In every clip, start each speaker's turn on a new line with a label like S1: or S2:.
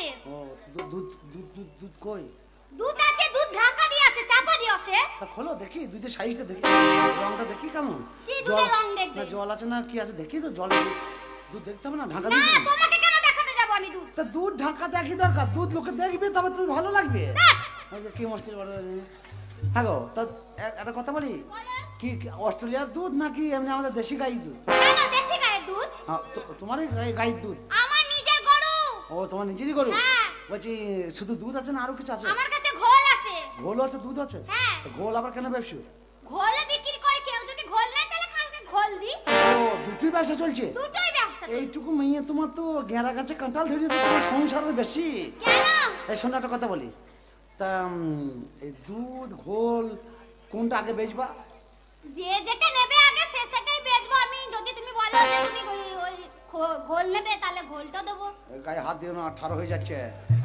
S1: আছে।
S2: ও দুধ দুধ দুধ দুধ কই?
S1: দুধ আছে, দুধ ঢাকা দিয়ে আছে, চাপা দিয়ে আছে।
S2: তা খোলো দেখি, দুধের সাইজটা দেখি, রংটা দেখি কেমন।
S1: কি দুধের রং দেখবে?
S2: না জল আছে না কি আছে দেখি তো, জল দুধ দেখতে হবে না, ঢাকা
S1: না
S2: দিয়ে।
S1: তোমাকে কেন দেখাতে যাব আমি দুধ?
S2: তা দুধ ঢাকা দেখি দরকার, দুধ লোকে দেখবে তবে তো ভালো লাগবে। কি মুশকিল বড়। হ্যাঁ গো, তা একটা কথা বলি, কি অস্ট্রেলিয়ার দুধ নাকি এমনি আমাদের দেশি গাইয়ের দুধ?
S1: কেন দেশি গায়ের দুধ?
S2: তোমারই গাইয়ের দুধ?
S1: আমার নিজের গরু।
S2: ও তোমার নিজেরই গরু?
S1: হ্যাঁ।
S2: বলছি শুধু দুধ আছে না আরো কিছু আছে?
S1: আমার কাছে ঘোল আছে।
S2: ঘোল আছে, দুধ আছে?
S1: হ্যাঁ।
S2: ঘোল আবার কেন ব্যবসা?
S1: ঘোল বিক্রি করে, কেউ যদি ঘোল নেয় তাহলে কালকে ঘোল দি।
S2: ও দুটোই ব্যবসা চলছে?
S1: দুটোই ব্যবসা চলছে।
S2: এইটুকু মেয়ে তোমার তো গেঁড়া গাছে কাঁঠাল ধরিয়ে তো তোমার সংসারের বেশি।
S1: কেন?
S2: এই শোনো একটা কথা বলি, তা এই দুধ ঘোল কোনটা আগে বেচবা?
S1: যে যেটা নেবে আগে সে সেটাই বেচবো আমি। যদি তুমি বলো যে তুমি ওই ঘোল নেবে তাহলে ঘোলটা দেবো।
S2: গায়ে হাত দিও না, ঠাড়ো হয়ে যাচ্ছে।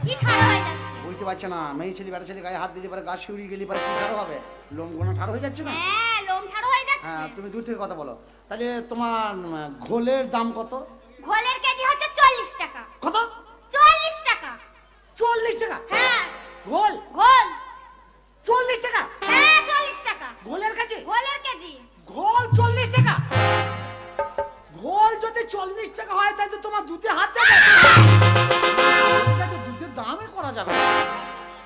S1: কি ঠাড়া হয়ে যাচ্ছে?
S2: বুঝতে পারছে না, মেয়ে ছেলে বেটা ছেলে গায়ে হাত দিলে পরে গা শিউড়ি গেলে পরে কি ঠাড়ো হবে? লোম গোনা ঠাড়ো হয়ে যাচ্ছে না?
S1: হ্যাঁ লোম ঠাড়া হয়ে যাচ্ছে।
S2: হ্যাঁ তুমি দূর থেকে কথা বলো। তাহলে তোমার ঘোলের দাম কত?
S1: ঘোলের কেজি হচ্ছে 40 টাকা।
S2: কত?
S1: 40 টাকা।
S2: 40 টাকা?
S1: হ্যাঁ।
S2: ঘোল
S1: ঘোল
S2: 40 টাকা?
S1: হ্যাঁ 40 টাকা
S2: ঘোলের কাছে?
S1: ঘোলের কেজি।
S2: ঘোল 40 টাকা? ঘোল যদি 40 টাকা হয় তাই তো তোমার দুধে হাত দেবে। দুধের দামই করা যাবে না।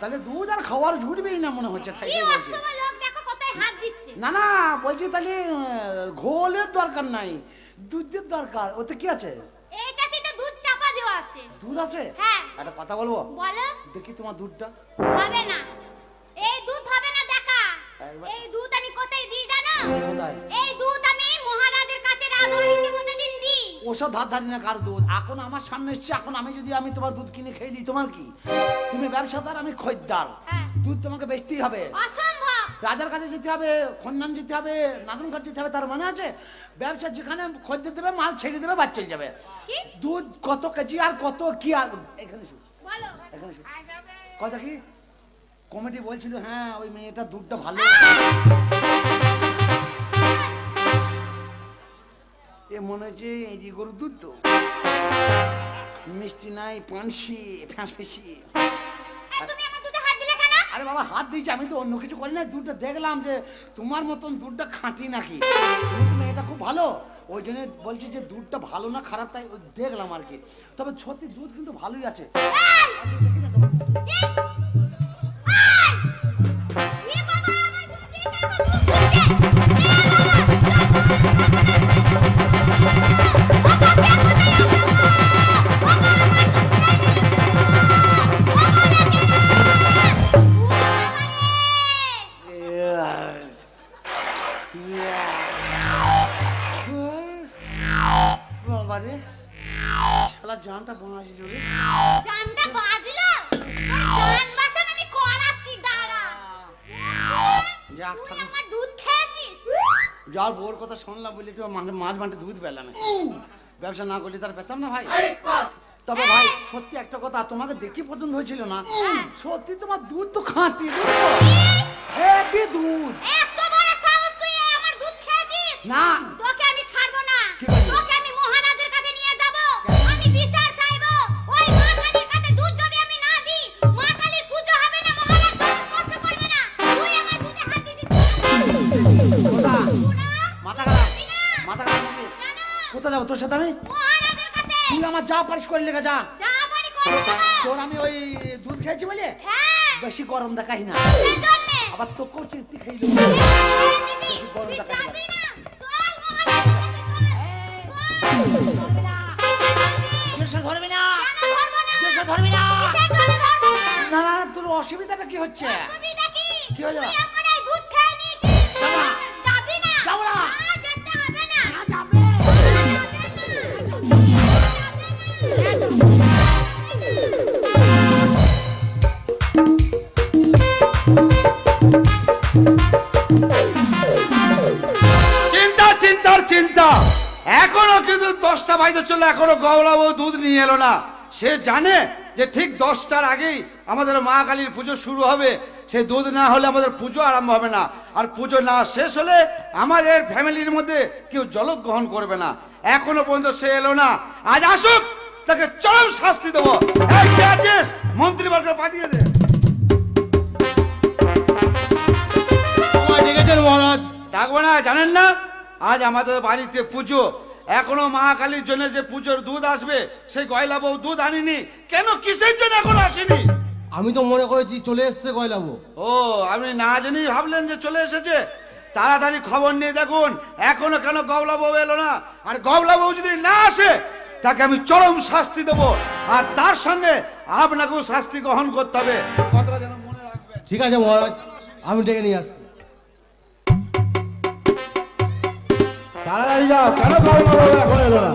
S2: তাহলে দুধ আর খাওয়ার জুটবেই না মনে হচ্ছে।
S1: কি অসভ্য লোক দেখো কোথায় হাত দিচ্ছে।
S2: না না বলছি তাহলে ঘোলের দরকার নাই, দুধের দরকার। ওতে কি আছে?
S1: এইটাতে তো দুধ চাপা দেওয়া আছে।
S2: দুধ আছে?
S1: হ্যাঁ।
S2: একটা কথা বলবো?
S1: বলো।
S2: দেখি তোমার দুধটা।
S1: হবে না, এই দুধ হবে না দেখা।
S2: একবার-
S1: এই দুধ আমি কোথায় দিই জানো?
S2: কোথায়?
S1: এই দুধ আমি মহারাজের কাছে রাজহরিকে প্রতিদিন দিই।
S2: ওসব ধার ধারি না কার দুধ। এখন আমার সামনে এসছে, এখন আমি যদি তোমার দুধ কিনে খেয়ে নিই তোমার কি? তুমি ব্যবসাদার, আমি খরিদ্দার।
S1: হ্যাঁ।
S2: দুধ তোমাকে বেচতেই হবে।
S1: অসম্ভব।
S2: রাজার কাছে যেতে হবে, খন্নান যেতে হবে, নাদন কাছে যেতে হবে, তার মানে আছে? ব্যবসা যেখানে খরিদ্দার দেবে, মাল ছেড়ে দেবে, বাদ চলে যাবে।
S1: কি?
S2: দুধ কত কেজি আর কত কি? আর এখানে শুন,
S1: বলো।
S2: এখানে শুন। কথা কি কমিটি বলছিল? হ্যাঁ ওই মেয়েটা দুধটা ভালো। এ মনে হচ্ছে এই যে গরুর দুধ তো মিষ্টি নাই, পানসি ফ্যাঁস ফেঁসি।
S1: এই তুমি আমার দুধে হাত দিলে কেন?
S2: আরে বাবা হাত দিয়েছি, আমি তো অন্য কিছু করি না। দুধটা দেখলাম যে তোমার মতন দুধটা খাঁটি নাকি, তুমি তো মেয়েটা খুব ভালো, ওই জন্য বলছি যে দুধটা ভালো না খারাপ তাই দেখলাম আর কি। তবে সত্যি দুধ কিন্তু ভালোই আছে। বাবারে শালা জানটা বাঁচলো রে।
S1: জানটা বাজলো? তোর জান বাঁচান আমি করাচ্ছি, দাঁড়া।
S2: যাক
S1: তুই
S2: ঠাকুর,
S1: আমার দুধ খেয়েছিস?
S2: যার বোর কথা শুনলাম বলে একটু মাছ মাঠে দুধ পেলাম। ব্যবসা না করলে তার পেতাম না ভাই। তবে ভাই সত্যি একটা কথা, তোমাকে দেখি পছন্দ হয়েছিল না, সত্যি তোমার দুধ তো খাঁটি দুধ, হেভি দুধ।
S1: এত বড় সাহস তুই আমার দুধ খেয়েছিস?
S2: না
S1: তোকে আমি ছাড়বো না।
S2: কি বলছিস?
S1: তোকে আমি মহারাজের কাছে নিয়ে যাব। আমি বিচার চাইবো। ওই মা কালীর কাছে দুধ যদি আমি না দিই, মা কালীর পূজা হবে না, মহারাজ তোকে স্পর্শ করবে না। তুই আমার দুধে হাত দিছিস।
S2: কোথা?
S1: পুরা
S2: মাথা খারাপ, মাথা খারাপ নাকি?
S1: কেন?
S2: কোথায় যাবো তোর সাথে আমি?
S1: মহারাজের কাছে
S2: তুই আমার যা পারিস করে লেগে যা।
S1: যা পারি করে দেবো।
S2: তোর আমি ওই দুধ খেয়েছি বলে
S1: হ্যাঁ,
S2: বেশি গরম দেখাই না,
S1: সেই জন্যে।
S2: আবার তোকেও চিমটি খাইলো।
S1: তুই যাবি না। চল মহারাজের কাছে চল।
S2: চেষ্টা ধরবি না,
S1: কেন ধরবো না?
S2: চেষ্টা ধরবি না।
S1: কিসের জন্য ধরবো না?
S2: না না তোর অসুবিধাটা কি হচ্ছে?
S1: অসুবিধা কি?
S2: কি হলো?
S1: তুই আমার এই দুধ খেয়ে নিয়েছিস।
S2: যাব না।
S1: যাবি না?
S2: যাবো না।
S1: যেতে হবে না।
S2: না যাবে।
S3: চিন্তা চিন্তার চিন্তা, এখনো কিন্তু 10টা বাজতে চললো, এখনো গৌরা বউ দুধ নিয়ে এলো না। সে জানে যে ঠিক 10টার আগেই আমাদের মা কালীর পুজো শুরু হবে, সে দুধ না হলে আমাদের পুজো আরম্ভ হবে না, আর পুজো না শেষ হলে আমাদের ফ্যামিলির মধ্যে কেউ জলক গ্রহণ করবে না। এখনো পর্যন্ত সে এলো না, আজ আসুক, তাকে চরম শাস্তি দেবো। এই কে আছিস? বার করে পাঠিয়ে দে।
S4: আমায় ডেকেছেন মহারাজ?
S3: ডাকবো না, জানেন না আজ আমাদের বাড়িতে পুজো, এখনো মা কালীর জন্য যে পুজোর দুধ আসবে সেই গয়লা বউ দুধ আনিনি কেন, কিসের জন্য এখনো আসেনি?
S4: আমি তো মনে করেছি চলে এসছে গয়লাবো।
S3: ও আপনি না জেনেই ভাবলেন যে চলে এসেছে? তাড়াতাড়ি খবর নিয়ে দেখুন এখনো কেন গওলা বউ এলো না। আর গওলা বউ যদি না আসে তাকে আমি চরম শাস্তি দেবো, আর তার সঙ্গে আপনাকেও শাস্তি গ্রহণ করতে হবে, কথাটা যেন মনে রাখবেন।
S4: ঠিক আছে মহারাজ, আমি ডেকে নিয়ে আসছি।
S3: তাড়াতাড়ি যাও, কেন গওলা বউ এখন এলো না?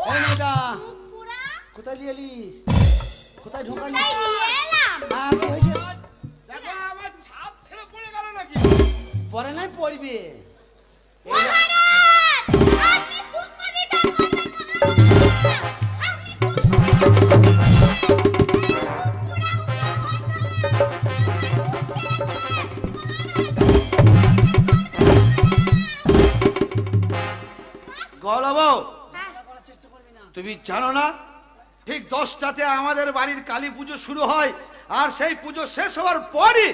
S1: পুরা
S2: কোথায় নিয়ে এলি? কোথায় ঢোকালি?
S1: তাই নিয়ে এলাম।
S2: কি হয়েছে?
S3: দেখো আমার ছাদ ছেড়ে পড়ে গেল নাকি?
S2: পরে নাই পড়বে।
S1: মহারাজ আপনি সূক্ষ্ম বিচার করবেন মহারাজ, আপনি
S3: গওলা বউ
S2: করার চেষ্টা করবি না।
S3: তুমি জানো না ঠিক 10টাতে আমাদের বাড়ির কালী পুজো শুরু হয়, আর সেই পুজো শেষ হওয়ার পরই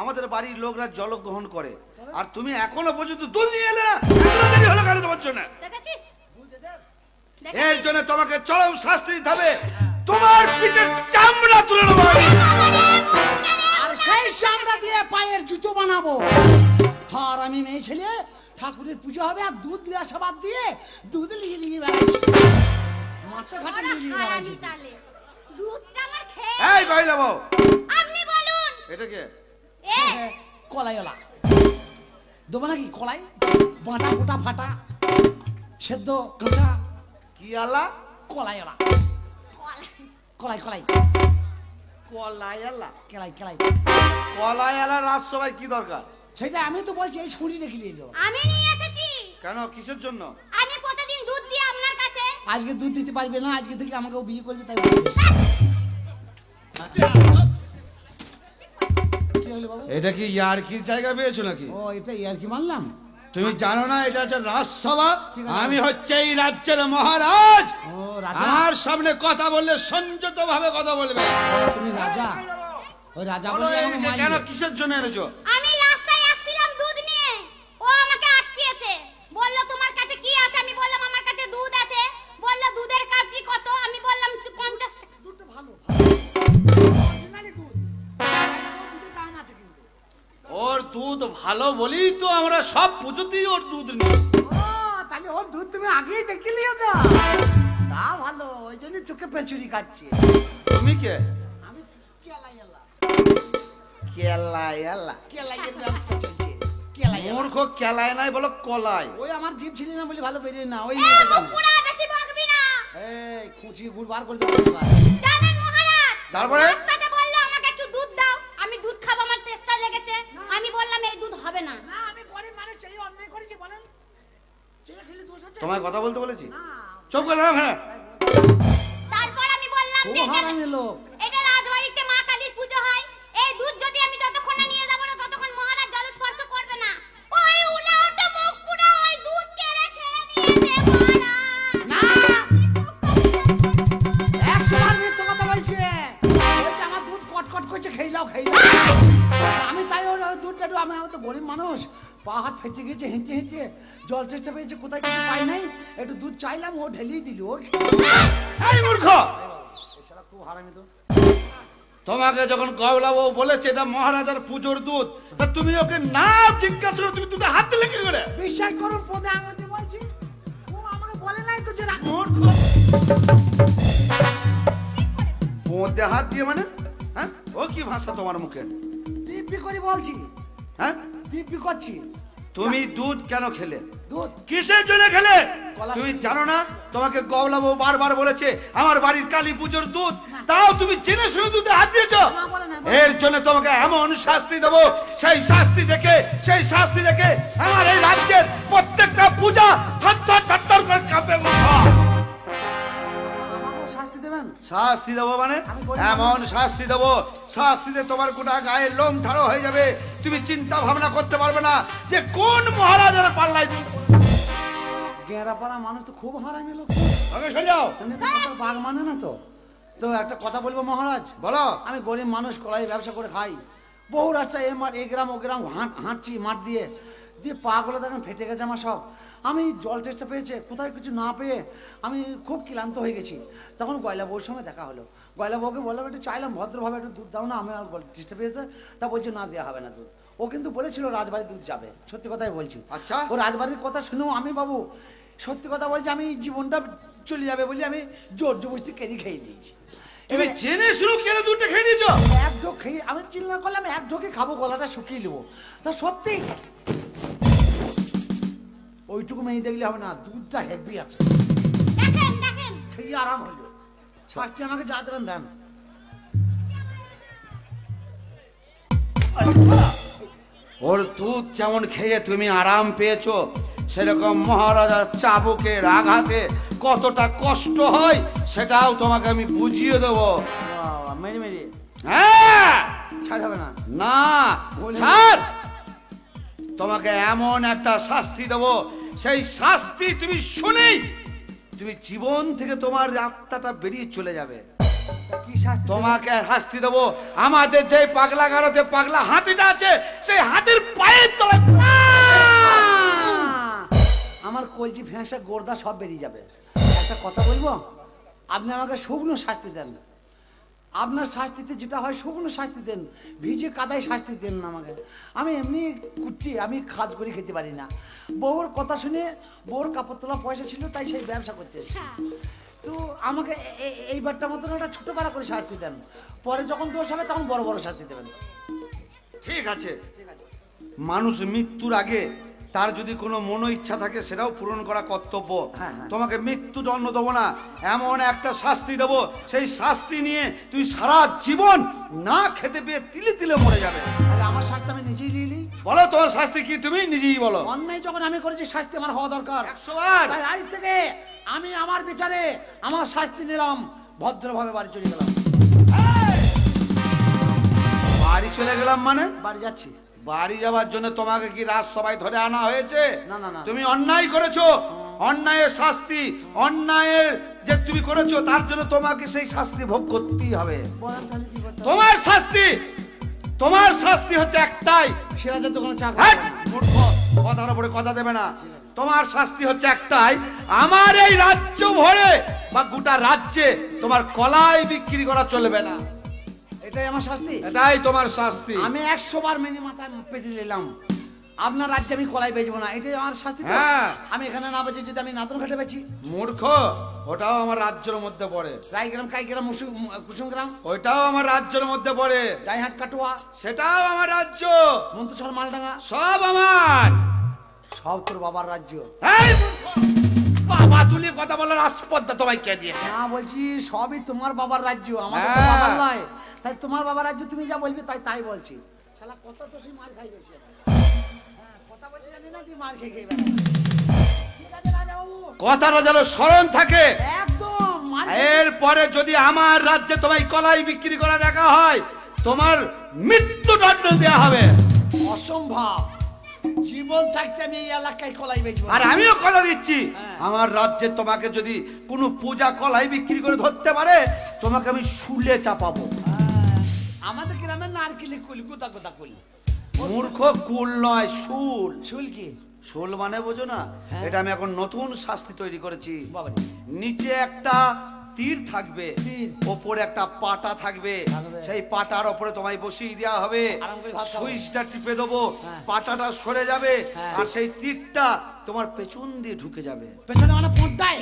S3: আমাদের বাড়ির লোকরা জলগ্রহণ করে, আর তুমি এখনো পর্যন্ত দুধ নিয়ে এলে না। এখনো দেরি হলো কেন তোমার জন্য?
S1: দেখেছিস?
S3: এর জন্য তোমাকে চরম শাস্তি দিতে হবে, তোমার পিঠের চামড়া তুলে নেবো আমি।
S2: আর সেই চামড়া দিয়ে পায়ের জুতো বানাবো। আর আমি মেয়ে ছেলে, ঠাকুরের পুজো হবে আর দুধ লিয়ে আসা বাদ দিয়ে দুধ লিয়ে নিয়ে বেড়াইছি, মাথা ঘাটে
S1: ওরা
S2: নিয়ে
S1: হারামি
S2: বেড়াইছি।
S1: তালে দুধটা আমার খেয়ে
S3: এই গয়লা বউ,
S1: আপনি বলুন।
S3: এটা কে?
S1: এ
S2: কলাইওয়ালা দেবো নাকি? কলাই বাটা গোটা ফাটা সেদ্ধ কাঁচা
S3: কি আলা?
S2: কলাইওয়ালা, কলাই কলাই
S3: কলাই আলা?
S2: কেলাই কেলাই।
S3: কলাই আলা রাজসভায় কি দরকার?
S2: সেটা আমি তো বলছি, এই ছুরি রেখে নিয়ে এলো।
S1: আমি নিয়ে এসেছি।
S3: কেন, কিসের জন্য?
S1: আমি প্রতিদিন দুধ দিই আপনার কাছে।
S2: আজকে দুধ দিতে পারবে না, আজকে থেকে আমাকে ও বিয়ে করবে তাই বলবে। কি হলো বাবু?
S3: এটা কি ইয়ার্কির জায়গা পেয়েছো নাকি?
S2: ও এটা ইয়ার কি মানলাম?
S3: তুমি জানো না এটা হচ্ছে রাজসভা?
S2: ঠিক আছে।
S3: আমি হচ্ছে এই রাজ্যের মহারাজ।
S2: ও রাজা,
S3: আমার সামনে কথা বললে সংযত ভাবে কথা বলবে।
S2: তুমি রাজা। ওই রাজা
S3: বলো,
S2: বলে আমাকে
S3: এই কেন,
S2: মারবে।
S3: কিসের জন্য এনেছো?
S1: আমি রাস্তায় আসছিলাম দুধ নিয়ে, ও আমাকে আটকিয়েছে। বলল তোমার কাছে কি আছে? আমি বললাম আমার কাছে দুধ আছে। বলল দুধের কাছে কত? আমি বললাম 50 টাকা।
S2: দুধটা ভালো, অরিজিনালি দুধ। দুধের দাম আছে কিন্তু।
S3: ওর দুধ ভালো বলেই তো আমরা সব পুজোতেই ওর দুধ নিই।
S2: ও তাহলে ওর দুধ তুমি আগেই দেখে নিয়েছো? তা ভালো, ওই জন্য চোখে পেঁচুরি কাটছে।
S3: তুমি কে?
S2: আমি কেলাইয়ালা,
S3: কেলাইয়ালা?
S2: কেলাইয়ের ব্যবসা চলছে। কেলাইয়ালা।
S3: মূর্খ কেলায় নাই, বলো কলাই।
S2: ওই আমার জিভ ছিল না বলে ভালো বেরিয়ে না। ওই
S1: এ মুখ পুরা বেশি বকবি না।
S2: এই খুঁচি গুড় বার করে দেবো এবার।
S1: জানেন মহারাজ,
S3: তারপরে?
S1: রাস্তাতে বলল আমাকে একটু দুধ দাও। আমি দুধ খাবো, আমার তেষ্টা লেগেছে। আমি বললাম এই দুধ হবে না।
S2: না আমি গরিব মানুষ, সেই অন্যায় করেছি বলেন? চেয়ে খেলে দোষ আছে?
S3: তোমায় কথা বলতে বলেছি?
S2: না।
S3: চুপ করে দাঁড়াও, হ্যাঁ।
S1: তারপর আমি বললাম
S2: খুব
S1: যে এটা-
S2: হারামি লোক।
S1: এটা রাজবাড়িতে মা কালীর পুজো হয়। এই দুধ যদি আমি যতক্ষণ না নিয়ে যাবো না ততক্ষণ মহারাজ জল স্পর্শ করবে না। ওই উলাওটা মুখ পুরা ওই দুধ কেড়ে খেয়ে নিয়েছে মহারাজ।
S2: না, 100 বার মিথ্যে কথা বলছে। ওই যে আমার দুধ কটকট করছে, খেয়ে নাও খেয়ে নাও। আমি তাই ওর দুধটা একটু, আমি তো গরিব মানুষ, পা হাত ফেটে গেছে হেঁটে হেঁটে, জল চেষ্টা পেয়েছে, কোথায় কিছু পাই নাই, একটু দুধ চাইলাম, ও ঢেলেই দিল। ও
S3: এই মূর্খ,
S2: এছাড়া খুব হারামি তো।
S3: তোমাকে যখন গওলা বউ বলেছে এটা মহারাজার পুজোর দুধ, তা তুমি ওকে না জিজ্ঞাসা করে তুমি দুধে হাত দিলে কি করে?
S2: বিশ্বাস করুন, পদে আঙুলতে বলছি, ও আমাকে বলে নাই তো যে
S3: মূর্খ। পোঁতে হাত দিয়ে মানে? হ্যাঁ, ও কি ভাষা তোমার মুখে?
S2: দিব্যি করে বলছি,
S3: হ্যাঁ,
S2: দিব্যি করছি।
S3: তুমি দুধ কেন খেলে?
S2: দুধ
S3: কিসের জন্য খেলে?
S2: কলা
S3: তুমি
S2: শুনি।
S3: জানো না তোমাকে গওলা বউ বারবার বলেছে আমার বাড়ির কালী পুজোর দুধ, তাও তুমি জেনে শুনে দুধে হাত দিয়েছ?
S2: না, বলে না,
S3: এর জন্য তোমাকে এমন শাস্তি দেবো, সেই শাস্তি দেখে আমার এই রাজ্যের প্রত্যেকটা পূজা থর থর থর থর করে কাঁপবে। শাস্তি দেবো মানে
S2: আমি বলি
S3: এমন শাস্তি দেবো, শাস্তিতে তোমার গোটা গায়ের লোম ঠাড়ো হয়ে যাবে। তুমি চিন্তা ভাবনা করতে পারবে না যে কোন মহারাজের পাল্লায় তুমি।
S2: গেঁড়াপাড়া মানুষ তো খুব হারামি লোক,
S3: আগে সরে যাও।
S2: এমনি তো কথার বাঘ মানে না তো। তো একটা কথা বলবো মহারাজ,
S3: বলো।
S2: আমি গরিব মানুষ, কলাই ব্যবসা করে খাই। বহু রাস্তা এ গ্রাম ও গ্রাম হাঁটছি মাঠ দিয়ে দিয়ে পাগুলো দেখেন ফেটে গেছে আমার সব। আমি জল চেষ্টা পেয়েছে, কোথায় কিছু না পেয়ে আমি খুব ক্লান্ত হয়ে গেছি। তখন গয়লা বউর সঙ্গে দেখা হলো। গয়লা বউকে বললাম একটু চাইলাম ভদ্রভাবে একটু দুধ দাও না, আমি আর চেষ্টা পেয়েছে। তা বলছে না, দেওয়া হবে না দুধ। ও কিন্তু বলেছিল রাজবাড়ি দুধ যাবে, সত্যি কথাই বলছি।
S3: আচ্ছা।
S2: ও রাজবাড়ির কথা শুনেও আমি বাবু সত্যি কথা বলছি, আমি জীবনটা চলে যাবে বলে আমি জোর জবরদস্তি কেড়ে খেয়ে দিয়েছি।
S3: তুমি জেনে শুনো কেন দুধটা খেয়ে দিয়েছ?
S2: এক ঢোক খেয়ে আমি চিন্তা করলাম এক ঢোকে খাবো, গলাটা শুকিয়ে নেবো। তা সত্যি ওইটুকু মেয়ে দেখলে হবে না, দুধটা হেভি আছে।
S1: দেখেন দেখেন
S2: খেয়ে আরাম হলো। শাস্তি আমাকে যা দেবেন দেন।
S3: ওর দুধ যেমন খেয়ে তুমি আরাম পেয়েছো, সেরকম মহারাজার চাবুকের আঘাতে কতটা কষ্ট হয় সেটাও তোমাকে আমি বুঝিয়ে দেবো।
S2: বাবা, মেরে মেরে
S3: হ্যাঁ,
S2: ছাড় হবে না।
S3: না ছাড়, তোমাকে এমন একটা শাস্তি দেবো, সেই শাস্তি তুমি শুনেই তুমি জীবন থেকে তোমার আত্মাটা বেরিয়ে চলে যাবে।
S2: কি শাস্তি?
S3: তোমাকে শাস্তি দেবো, আমাদের যে পাগলা গারদে পাগলা হাতিটা আছে, সেই হাতির পায়ের তলায়।
S2: আমার কলজি ফ্যাঁসা গোর্দা সব বেরিয়ে যাবে। একটা কথা বলবো, আপনি আমাকে শুকনো শাস্তি দেন। আপনার শাস্তিতে যেটা হয় শুকনো শাস্তি দেন, ভিজে কাদায় শাস্তি দেন না আমাকে। আমি এমনি কুটছি, আমি খাদ করে খেতে পারি না। বউর কথা শুনে, বউর কাপড় তোলা পয়সা ছিল তাই সেই ব্যবসা করতে এসেছি। তো আমাকে এইবারটা মতন একটা ছোট পাড়া করে শাস্তি দেন, পরে যখন দোষ হবে তখন বড় বড় শাস্তি দেবেন।
S3: ঠিক আছে, মানুষ মৃত্যুর আগে তার যদি কোনো মনো ইচ্ছা থাকে সেটাও পূরণ করা কর্তব্য।
S2: হ্যাঁ, হ্যাঁ।
S3: তোমাকে মৃত্যু দণ্ড দেবো না, এমন একটা শাস্তি দেবো, সেই শাস্তি নিয়ে তুই সারা জীবন না খেতে পেয়ে তিলে তিলে মরে যাবে।
S2: তাহলে আমার শাস্তি আমি নিজেই নিয়ে নিই।
S3: বলো তোমার শাস্তি কি, তুমি নিজেই বলো।
S2: অন্যায় যখন আমি করেছি শাস্তি আমার হওয়া দরকার।
S3: 100 বার।
S2: তাই আজ থেকে আমি আমার বিচারে আমার শাস্তি নিলাম, ভদ্রভাবে বাড়ি চলে গেলাম।
S3: বাড়ি চলে গেলাম মানে?
S2: বাড়ি যাচ্ছি।
S3: বাড়ি যাওয়ার জন্য তোমাকে কি রাজসভায় ধরে আনা হয়েছে?
S2: না, না, না।
S3: তুমি অন্যায় করেছো, অন্যায়ের শাস্তি, অন্যায়ের যে তুমি করেছো তার জন্য তোমাকে সেই শাস্তি ভোগ করতেই হবে।
S2: বলেন তাহলে কি করতে হবে?
S3: তোমার শাস্তি হচ্ছে একটাই।
S2: সিরাজের দোকানে চা
S3: হ্যাঁ,
S2: খাবো না।
S3: মূর্খ, কথার উপরে কথা দেবে না। তোমার শাস্তি হচ্ছে একটাই, আমার এই রাজ্য ভরে বা গোটা রাজ্যে তোমার কলাই বিক্রি করা চলবে না।
S2: এটাই আমার শাস্তি।
S3: এটাই তোমার শাস্তি।
S2: আমি 100 বার মেনে মাথায় পেতে নিলাম, আপনার রাজ্যে আমি কলাই বেচবো না, এটাই আমার শাস্তি। তো?
S3: হ্যাঁ।
S2: আমি এখানে না বেচে যদি আমি নাতন ঘাটে বেচি,
S3: মূর্খ, ওটাও আমার রাজ্যের মধ্যে পড়ে।
S2: রায়গ্রাম, কাইগ্রাম, কুসুমগ্রাম,
S3: ওইটাও আমার রাজ্যের মধ্যে পড়ে।
S2: ডাইহাট, কাটুয়া,
S3: সেটাও আমার রাজ্য।
S2: মন্তুসর, মালডাঙ্গা,
S3: সব আমার।
S2: সব তোর বাবার রাজ্য।
S3: এই মূর্খ, বাবা তুলে কথা বলার আসপদ্দা তোমায় কে দিয়েছে?
S2: না, বলছি সবই তোমার বাবার রাজ্য, আমাদের তো
S3: হ্যাঁ।
S2: বাবার নয়। তাই তোমার বাবার রাজ্য তুমি যা বলবে তাই বলছি। শালা কথা তো সেই মার খাই বেশি। হ্যাঁ, কথা বলতে জানি না, তুই মার খেয়ে বেড়া। ঠিক আছে রাজাবাবু,
S3: কথাটা যেন স্মরণ থাকে।
S2: একদম মার খেয়ে-
S3: এরপরে যদি আমার রাজ্যে তোমায় কলাই বিক্রি করা দেখা হয়, তোমার মৃত্যুদণ্ড দেওয়া হবে।
S2: অসম্ভব, জীবন থাকতে আমি এই এলাকায় কলাই বেচবো না।
S3: আর আমিও কথা দিচ্ছি,
S2: হ্যাঁ।
S3: আমার রাজ্যে তোমাকে যদি কোনো পূজা কলাই বিক্রি করে ধরতে পারে, তোমাকে আমি শুলে চাপাবো।
S2: আমাদের গ্রামে নারকেলি কুল, গোদা গোদা কুল।
S3: মূর্খ, কুল নয়, শুল।
S2: শুল কি?
S3: শুল মানে বোঝো না?
S2: হ্যাঁ।
S3: এটা আমি এখন নতুন শাস্তি তৈরি করেছি।
S2: বাবা,
S3: নিচে একটা তীর থাকবে,
S2: তীর।
S3: ওপরে একটা পাটা থাকবে।
S2: থাকবে।
S3: সেই পাটার ওপরে তোমায় বসিয়ে দেওয়া হবে,
S2: আরাম করে ভাত খাবো।
S3: সুইচটা টিপে দেবো,
S2: হ্যাঁ।
S3: পাটাটা সরে যাবে,
S2: হ্যাঁ।
S3: আর সেই তীরটা তোমার পেছন দিয়ে ঢুকে যাবে।
S2: পেছনে মানে পোঁটায়।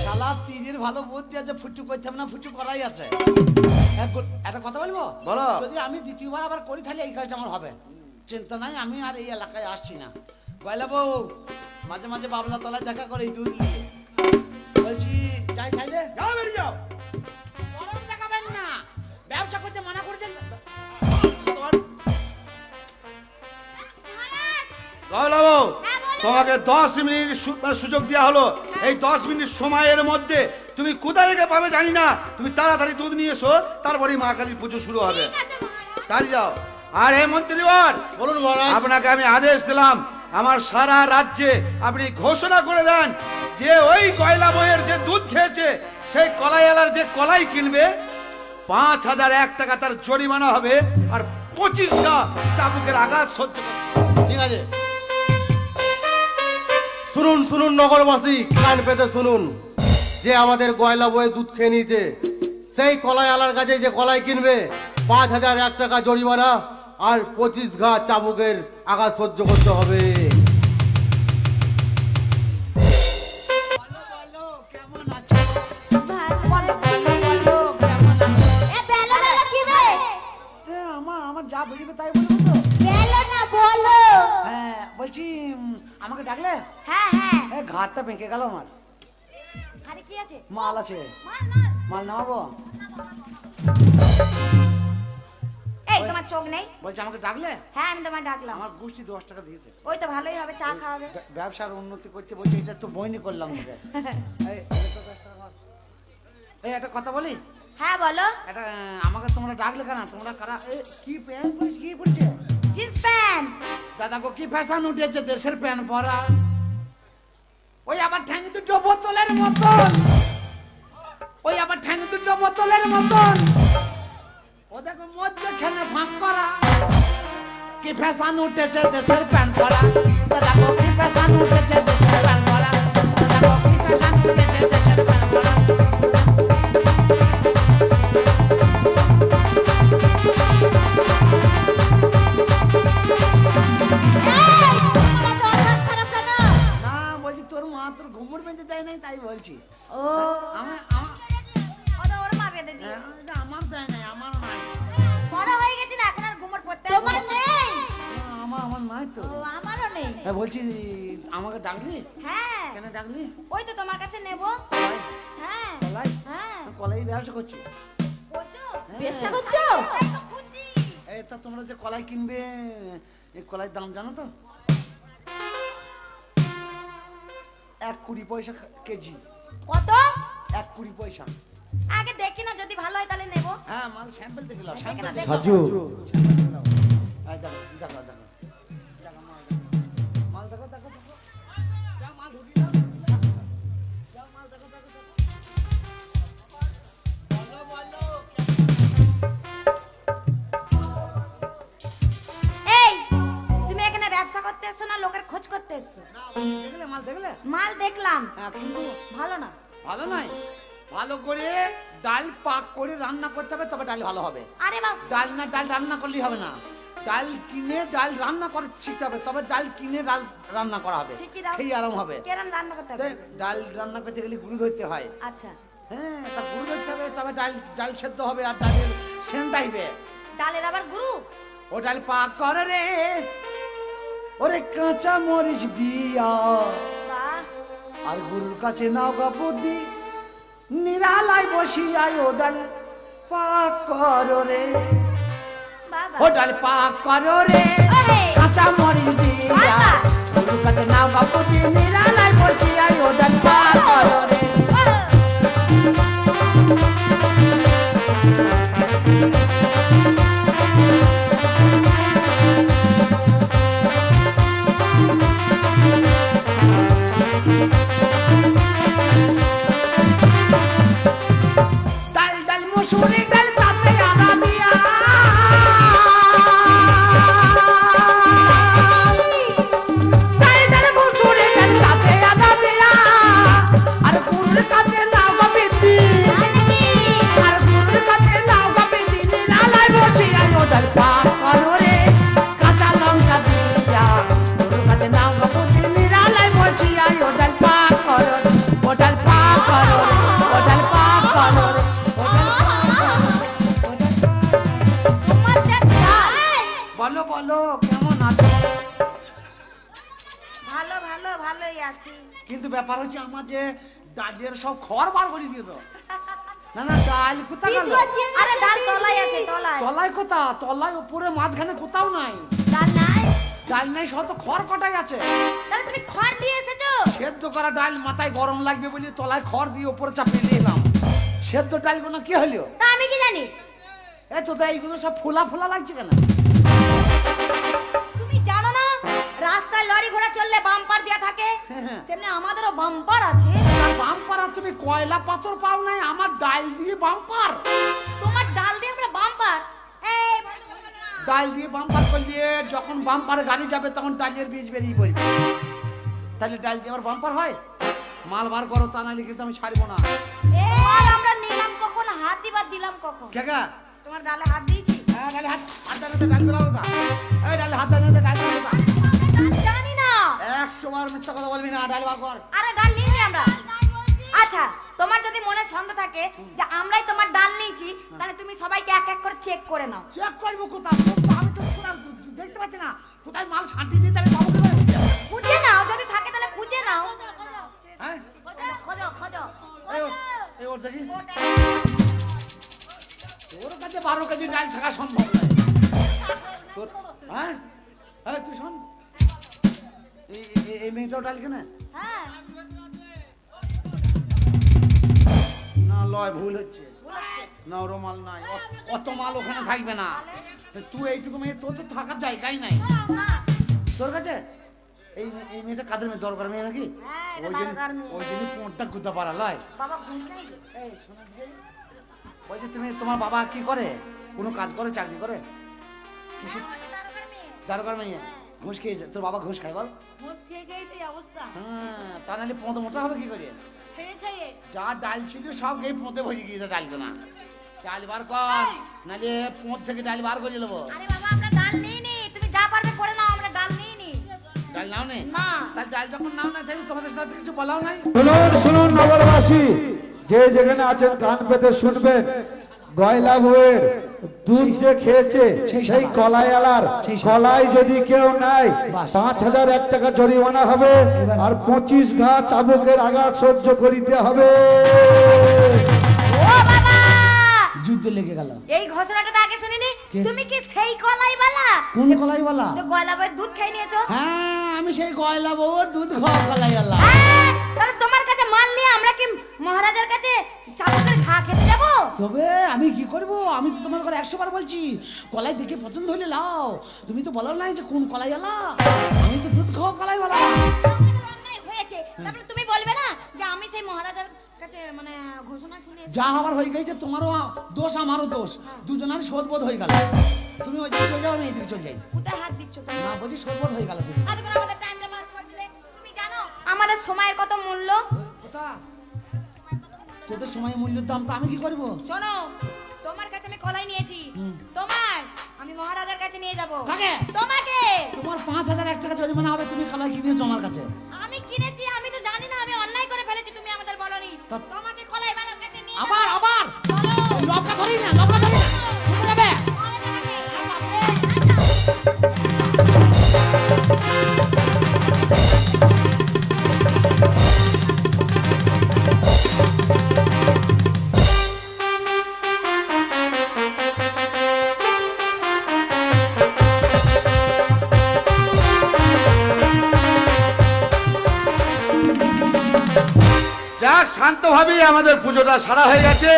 S2: শালা তীরের ভালো বুদ্ধি আছে, ফুটু করতে হবে না, ফুটু করাই আছে। একটা কথা বলবো?
S3: বলো।
S2: যদি আমি দ্বিতীয়বার আবার করি তাহলে এই কাজটা আমার হবে, চিন্তা নাই, আমি আর এই এলাকায় আসছি না। গয়লা বউ, মাঝে মাঝে বাবলা তলায় দেখা করে দুধ নিয়ে বলছি যাই, তাইলে
S3: যাও, বেরিয়ে যাও।
S2: গরম দেখাবেন না, ব্যবসা করতে মানা করছেন।
S1: মহারাজ,
S3: গয়লা বউ,
S1: হ্যাঁ বলুন।
S3: তোমাকে 10 মিনিট সুযোগ দেওয়া হলো। এই 10 মিনিট সময়ের মধ্যে তুমি কোথায় থেকে পাবে জানি না, তুমি তাড়াতাড়ি দুধ নিয়ে এসো, তারপরেই মা কালীর পুজো শুরু হবে।
S1: ঠিক আছে মহারাজ।
S3: তাই যাও। আর হে মন্ত্রীবর,
S4: বলুন মহারাজ।
S3: আপনাকে আমি আদেশ দিলাম, আমার সারা রাজ্যে আপনি ঘোষণা করে দেন যে ওই কয়লা বইয়ের যে দুধ খেয়েছে সেই কলাইওয়ালার যে কলাই কিনবে 5001 টাকা তার জরিমানা হবে, আর 25টা চাবুকের আঘাত সহ্য করতে হবে।
S4: ঠিক আছে, শুনুন শুনুন নগরবাসী, কান পেতে শুনুন। যে আমাদের গয়লা বয়ে দুধ খেয়ে নিয়েছে সেই কলাই আলার কাছে যে কলাই কিনবে 5001 টাকা জরিমানা আর 25 ঘা চাবুকের আঘাত সহ্য করতে হবে।
S2: কেমন আছো? বলো, বলো, কেমন আছো?
S1: এ বেলো বেলো কি বে?
S2: আমার যা বেরিবে তাই বলবো তো।
S1: বেলো না বলো।
S2: হ্যাঁ বলছি, আমাকে ডাকলে?
S1: হ্যাঁ হ্যাঁ।
S2: ঘাটটা বেঁকে গেল আমার।
S1: আরে কি আছে?
S2: মাল আছে,
S1: মাল মাল।
S2: মাল নামাবো।
S1: এই তোমার চোখ নেই?
S2: বলছি আমাকে ডাকলে?
S1: হ্যাঁ আমি তোমায় ডাকলাম।
S2: আমার গোষ্ঠী 10 টাকা দিয়েছে।
S1: ওই তো ভালোই হবে, চা খাওয়াবে।
S2: ব্যবসার উন্নতি করতে বলছি, এটা তো বইনি করলাম তোকে। এই, এটা তো 10 টাকা কর। এই একটা কথা বলি,
S1: হ্যাঁ বলো।
S2: এটা আমাকে তোমরা ডাকলে কেন? তোমরা কারা? কি প্যান্ট পরিস, কি পড়ছে?
S1: Jeans pant.
S2: দাদা গো, কি ফ্যাশন উঠেছে দেশের প্যান্ট পরা। ওই আবার ঠ্যাং দুটো বোতলের মতন, ওই আবার ঠ্যাং দুটো বোতলের মতন, ও দেখো মধ্যখানে ফাঁক করা। কি ফ্যাশন উঠেছে দেশের প্যান্ট পরা, দাদা গো কি ফ্যাশন উঠেছে দেশের প্যান্ট পরা, দাদা গো কি ফ্যাশন উঠেছে দেশের প্যান্ট পরা।
S1: এই তোমার তো অভ্যাস খারাপ কেন?
S2: না বলছি, তোর মা তোর ঘুমুর বেঁধে দেয় নাই তাই বলছি।
S1: ও
S2: আমার
S1: ও তো ওর মা বেঁধে দিয়েছে।
S2: আমার দেয় নাই, আমারও নাই।
S1: বড় হয়ে গেছি না, এখন আর ঘুমোট পড়তে তোমার নেই?
S2: আমার নাই তো।
S1: ও আমারও নেই।
S2: হ্যাঁ বলছি, আমাকে ডাকলি?
S1: হ্যাঁ
S2: কেন ডাকলি?
S1: ওই তো তোমার কাছে নেব।
S2: কলাই?
S1: হ্যাঁ
S2: কলাই?
S1: হ্যাঁ।
S2: আমি কলাই ব্যবসা করছি।
S1: করছো?
S2: হ্যাঁ।
S1: ব্যবসা করছো? এই তো খুঁজছি।
S2: এই তা তোমরা যে কলাই কিনবে, এই কলাই দাম জানো তো? 1.20 পয়সা কেজি।
S1: কত?
S2: 1.20 পয়সা।
S1: আগে দেখি না, যদি ভালো হয় তাহলে নেব।
S2: হ্যাঁ, মাল স্যাম্পল দেখে নাও,
S1: দেখে
S2: স্যাম্পল
S1: নাও,
S2: দেখে
S1: দেখো।
S4: সাজু
S2: নাও। এই দেখো, দেখো, দেখো। দেখো, মাল দেখো, দেখো, দেখো। যাও, মাল ঢুকিয়ে দাও। যাও, মাল দেখো, দেখো, দেখো। বলো, বলো।
S1: এই তুমি এখানে ব্যবসা করতে এসছো না লোকের খোঁজ করতে এসছো?
S2: না, দেখলে মাল দেখলে?
S1: মাল দেখলাম,
S2: হ্যাঁ, কিন্তু
S1: ভালো না।
S2: ভালো নয়। ভালো করে ডাল পাক করে রান্না করতে হবে, তবে ডাল ভালো হবে।
S1: আরে বাবা,
S2: ডাল না, ডাল রান্না করলেই হবে না। ডাল কিনে ডাল রান্না করে শিখতে হবে, তবে ডাল কিনে ডাল রান্না করা হবে,
S1: শিখিয়ে দাও।
S2: খেয়ে আরাম হবে।
S1: কেরাম রান্না করতে হবে?
S2: ডাল রান্না করতে গেলে গুঁড়ো ধরতে হয়।
S1: আচ্ছা,
S2: হ্যাঁ, তা গুঁড়ো ধরতে হবে, তবে ডাল সেদ্ধ হবে আর ডালের সেন্ট আইবে।
S1: ডালের আবার গুরু?
S2: ও ডাল পাক করে রে, ওরে কাঁচা মরিচ দিয়া,
S1: বাহ,
S2: আর গুরুর কাছে নাও গপুদি, নিরালায় বসিয়ায় ও ডাল পাক করো রে,
S1: বাবা।
S2: ও ডাল পাক করো রে,
S1: ওহে।
S2: কাঁচা মরিচ দিয়া,
S1: বাবা।
S2: গুরুর কাছে নাও গপুদি, নিরালায় বসিয়ায় ও ডাল পাক করো রে। ডাল ডাল মুসুরি ডাল তাতে আদা দিয়া, ডাল ডাল মুসুরি ডাল তাতে আদা দিয়া, আর গুড় কাছে নাও গপিতি, আর গুড় কাছে নাও গপিতি, নিরালায় বসিয়ায় ও ডাল পাক করো রে, কাঁচা লঙ্কা দিয়া, গুড় কাছে নাও গপিতি, নিরালায় বসিয়ায় ও ডাল পাক করো রে, ও ডাল পাক করো রে, ও ডাল পাক করো রে, ও ডাল
S1: তোমার যা ডাল।
S2: বলো বলো কেমন আছো?
S1: ভালো ভালো ভালোই আছি।
S2: কিন্তু ব্যাপার হচ্ছে আমার যে ডালের সব খড় বার করে দিল। না না, ডাল কোথা গেল?
S1: আরে ডাল তলায় আছে, তলায়।
S2: তলায় কোথা? তলায় উপরে মাঝখানে কোথাও নাই।
S1: ডাল নাই?
S2: ডাল নেই, সব তো খড় কটাই আছে।
S1: তাহলে তুমি খড় দিয়ে এসেছো?
S2: সেদ্ধ করা ডাল মাথায় গরম লাগবে বলে তলায় খড় দিয়ে উপরে চাপিয়ে দিয়ে এলাম। সেদ্ধ ডালগুলো কি হলো?
S1: তা আমি কি জানি?
S2: এ তো এইগুলো সব ফোলা ফোলা লাগছে কেন?
S1: তুমি জানো না রাস্তায় লরি ঘোড়া চললে বাম্পার দেয়া থাকে,
S2: হ্যাঁ।
S1: তেমনি আমাদেরও বাম্পার আছে।
S2: বাম্পার আর তুমি কয়লা পাথর পাও নাই, আমার ডাল দিয়ে বাম্পার।
S1: তোমার ডাল দিয়ে আমরা বাম্পার? এই ভালো বলো না।
S2: ডাল দিয়ে বাম্পার করলে যখন বাম্পারে গাড়ি যাবে তখন ডালের বীজ বেরিয়ে পড়বে, তাহলে ডাল দিয়ে আমার বাম্পার হয়? মাল বার করো, তা নাহলে কিন্তু আমি ছাড়বো না।
S1: এই আমরা নিলাম কখন, হাত দিবার দিলাম কখন?
S2: কেগা?
S1: তোমার ডালে হাত দিয়েছি?
S2: হ্যাঁ, ডালে হাত দাও, ডাল দিলাও না। এই ডালে হাত দাও, ডাল দিলাও না।
S1: জানি না।
S2: 100 বার মিথ্যা কথা বলবি না, ডাল বার কর।
S1: আরে ডাল নিয়েছি আমরা। আচ্ছা, তোমার যদি মনে সন্দেহ থাকে যে আমরাই তোমার ডাল নিয়েছি, তাহলে তুমি সবাইকে এক এক করে চেক করে নাও।
S2: চেক করবো কোথায়? আমি তো দেখতে পাচ্ছি না কোথায় মাল ছাঁটি দিয়ে, তাহলে বাবুকে
S1: খুঁজে নাও, যদি থাকে তাহলে খুঁজে নাও।
S2: হ্যাঁ,
S1: খোঁজো খোঁজো।
S2: এই ওর দেখি, ওর কাছে 12 কেজি ডাল থাকা সম্ভব নয়। তোর হ্যাঁ, এই তুই শোন, এই মেয়েটাও ডাল কেন
S1: হ্যাঁ,
S2: না? লয় ভুল হচ্ছে না, ওর মাল নাই, অত মাল ওখানে থাকবে না। তুই এইটুকু মেয়ে, তোর তো থাকার জায়গাই নাই তোর কাছে। এই মেয়েটা কাদের মেয়ে? দরকার মেয়ে নাকি?
S1: হ্যাঁ, এটা
S2: ওই
S1: দরকার মেয়ে।
S2: ওই জন্য পোঁটটা গুদা পারা লয়।
S1: বাবা ঘুষ নাই যে?
S2: এই শোনো দিদি, ওই যে তুমি, তোমার বাবা কি করে? কোনো কাজ করে, চাকরি করে? কিসের?
S1: আমাদের দরকার মেয়ে।
S2: দরকার মেয়ে ঘুষ খেয়েছে? তোর বাবা ঘুষ খায় বল?
S1: ঘুষ খেয়ে খেয়েই তো এই অবস্থা।
S2: হ্যাঁ, তা নাহলে পোঁত মোটা হবে কি করে?
S1: খেয়ে খেয়ে।
S2: যা ডাল ছিল সব এই পোঁতে ভরে গিয়েছে ডালকে না। ডাল বার কর, নাহলে পোঁত থেকে ডাল বার করে নেবো।
S1: আরে বাবা আমরা ডাল নিইনি, তুমি যা পারবে করে নাও, আমরা ডাল নিইনি।
S2: ডাল নাও নে?
S1: না।
S2: তাহলে ডাল যখন নাও না, তাহলে তোমাদের সাথে কিছু বলাও নাই?
S5: শুনুন শুনুন নগরবাসী, যে যেখানে আছেন কান পেতে শুনবেন। গয়লা বউয়ের দুধ যে খেয়েছে সেই কলাইয়ালার কলাই যদি কেউ নাই, 5001 টাকা জরিমানা হবে, আর 25 ঘা চাবুকের আঘাত সহ্য করিতে হবে।
S1: ও বাবা,
S2: যুদ্ধ লেগে গেল।
S1: এই ঘোষণাটা তো আগে শুনিনি।
S2: কে?
S1: তুমি কি সেই কলাইওয়ালা?
S2: কোন কলাইওয়ালা?
S1: তো গয়লা বউয়ের দুধ খেয়ে নিয়েছো?
S2: হ্যাঁ, আমি সেই গয়লা বউর দুধ খাওয়া কলাইওয়ালা।
S1: হ্যাঁ, তাহলে তোমার কাছে মাল নিয়ে আমরা কি মহারাজার কাছে চাবুকের ঘা খেতে যাবো?
S2: তবে আমি কি করব? আমি তো তোমাদের করে 100 বার বলছি, কলাই দেখে পছন্দ হলে লাও। তুমি তো বলো নাই যে কোন কলাইওয়ালা। আমি তো দুধ খাওয়া কলাইওয়ালা।
S1: আমার অন্যায় হয়েছে, তারপরে তুমি বলবে না যে আমি সেই মহারাজার কাছে মানে ঘোষণা শুনে এসেছি?
S2: যা হবার হয়ে গেছে, তোমারও দোষ আমারও দোষ, দুজনের শোধবোধ হয়ে গেল। তুমি ওই দিকে চলে যাও, আমি এইদিকে চলে যাই।
S1: কোথায় হাত দিচ্ছ তুমি?
S2: না বলছি শোধবোধ হয়ে গেল। তুমি
S1: আজ করে আমাদের টাইমটা পাস করে দিলে। তুমি জানো আমাদের সময়ের কত মূল্য?
S2: কোথা? তোদের সময় মূল্যের দাম তো আমি কি করব?
S1: শোনো, তোমার কাছে আমি কলাই নিয়েছি, তোমার আমি মহারাজার কাছে নিয়ে যাব।
S2: কাকে?
S1: তোমাকে।
S2: তোমার 5001 টাকা জরিমানা হবে, তুমি কলাই কিনেছো আমার কাছে।
S1: আমি কিনেছি, আমি তো জানি না আমি অন্যায় করে ফেলেছি, তুমি আমাদের বলনি।
S2: তা-
S1: তোমাকে কলাই বালার কাছে নিয়ে যাব।
S2: আবার আবার
S1: চলো।
S2: লবকা ধরি না, লবকা ধরি না, কোথায় যাবে?
S3: যাক, শান্তভাবেই আমাদের পুজোটা সারা হয়ে গেছে,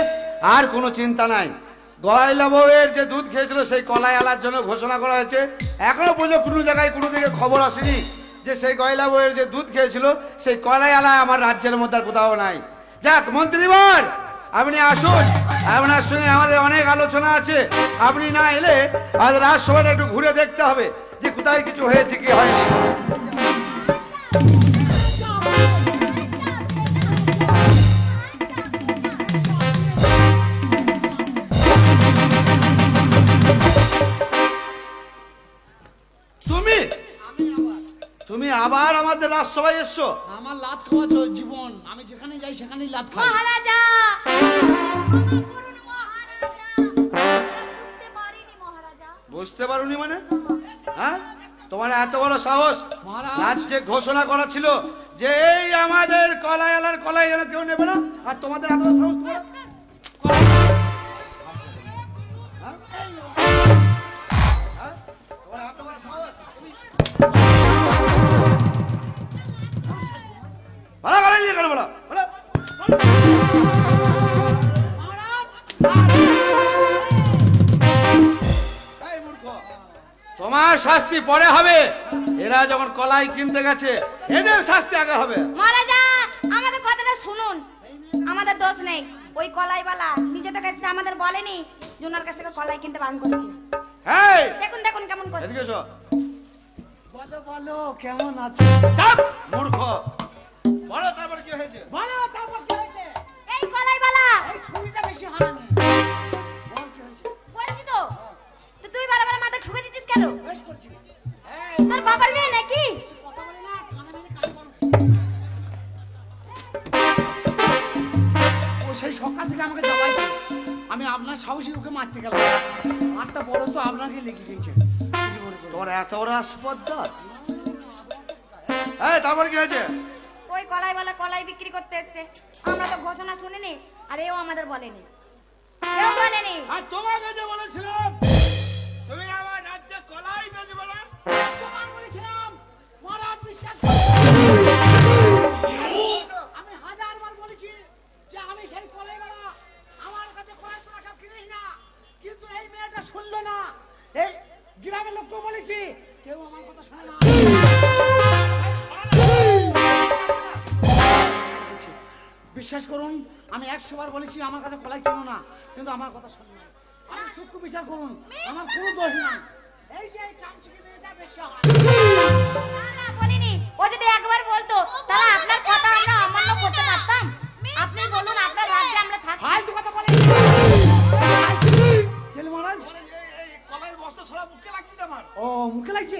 S3: আর কোনো চিন্তা নাই। গয়লা বউয়ের যে দুধ খেয়েছিল সেই কলাই আলার জন্য ঘোষণা করা হয়েছে। এখনো পর্যন্ত কোনো জায়গায় কোনো দিকে খবর আসেনি যে সেই গয়লা বউয়ের যে দুধ খেয়েছিল সেই কলাই আলা আমার রাজ্যের মধ্যে আর কোথাও নাই। যাক, মন্ত্রীবর আপনি আসুন, আপনার সঙ্গে আমাদের অনেক আলোচনা আছে। আপনি না এলে আজ রাজসভাটা একটু ঘুরে দেখতে হবে যে কোথায় কিছু হয়েছে কি হয়নি। তুমি আবার আমাদের রাজসভায় এসছো?
S2: আমার লাত খাওয়া জীবন, আমি যেখানে যাই সেখানেই লাত খাই।
S1: মহারাজা, বুঝতে পারিনি মহারাজা।
S3: বুঝতে পারোনি মানে? হ্যাঁ, তোমার এত বড় সাহস!
S2: মহারাজ।
S3: রাজ্যে ঘোষণা করা ছিল যে এই আমাদের কলাই আলার কলাই যেন কেউ নেবে না, আর তোমাদের এত বড় সাহস তোমার? হ্যাঁ? হ্যাঁ? তোমার এত বড় সাহস? শাস্তি পরে হবে, এরা যখন কলাই কিনতে গেছে এদের শাস্তি আগে হবে।
S1: মহারাজা আমাদের কথাটা শুনুন, আমাদের দোষ নেই। ওই কলাইওয়ালা নিজে তো কাছে আমাদের বলেনি যে ওনার কাছ থেকে কলাই কিনতে বারণ করেছে।
S3: এই
S1: দেখুন দেখুন কেমন করছে।
S3: এদিকে এসো।
S2: বলো বলো কেমন আছো?
S3: চাপ মূর্খ, বলো তারপর কি হয়েছে?
S2: বলো তারপর কি হয়েছে?
S1: এই কলাইওয়ালা
S2: এই ছুরিটা বেশি হারামি। বল কি হয়েছে?
S1: বলছি তো, তো তুই বারবার মাথা ঠুকে দিচ্ছিস কেন?
S2: বেশ করছি।
S1: তোর বাবার মেয়ে নাকি?
S2: কথা বলে না, কানে মেরে কান বন্ধ। ও সেই সকাল থেকে আমাকে দাবাইছে, আমি আপনার সাহসী ওকে মারতে গেলাম। মারটা বড় তো আপনাকে লেগে গেছে।
S3: তোর এত বড় স্পর্ধা? এই তারপর কি হয়েছে?
S1: ওই কলাইওয়ালা কলাই বিক্রি করতে এসেছে, আমরা তো ঘোষণা শুনিনি, আর এও আমাদের বলেনি। এও বলেনি।
S3: আর তোমাকে যে বলেছিলাম তুমি আমার রাজ্যে কলাই বেচবে না,
S2: সবার বলেছিলাম, মহারাজ বিশ্বাস করুন। আমি হাজারবার বলেছি যে আমি সেই কলাইওয়ালা, আমার কাছে কলাই তোরা কেউ কিনিস না, কিন্তু এই মেয়েটা শুনলো না। এই গ্রামের লোককেও বলেছি, কেউ আমার কথা শোনে না। বিশ্বাস করুন, আমি 100 বার বলেছি আমার কাছে কলাই কেন না, কিন্তু আমার কথা শোনে না। আমি সূক্ষ্ম বিচার করুন, আমার কোনো দোষ নাই। এই যে এই চামচিকি মেয়েটা বেশ সহায়।
S1: না না বলিনি। ও যদি একবার বলতো তাহলে আপনার কথা আমরা অমান্য করতে পারতাম। আপনি বলুন আপনার রাজ্যে আমরা থাকি।
S2: ফালতু কথা বলে কেন মহারাজ?
S3: এই কলাইয়ের বস্তা সরা মুখে লাগছে আমার।
S2: ও মুখে লাগছে?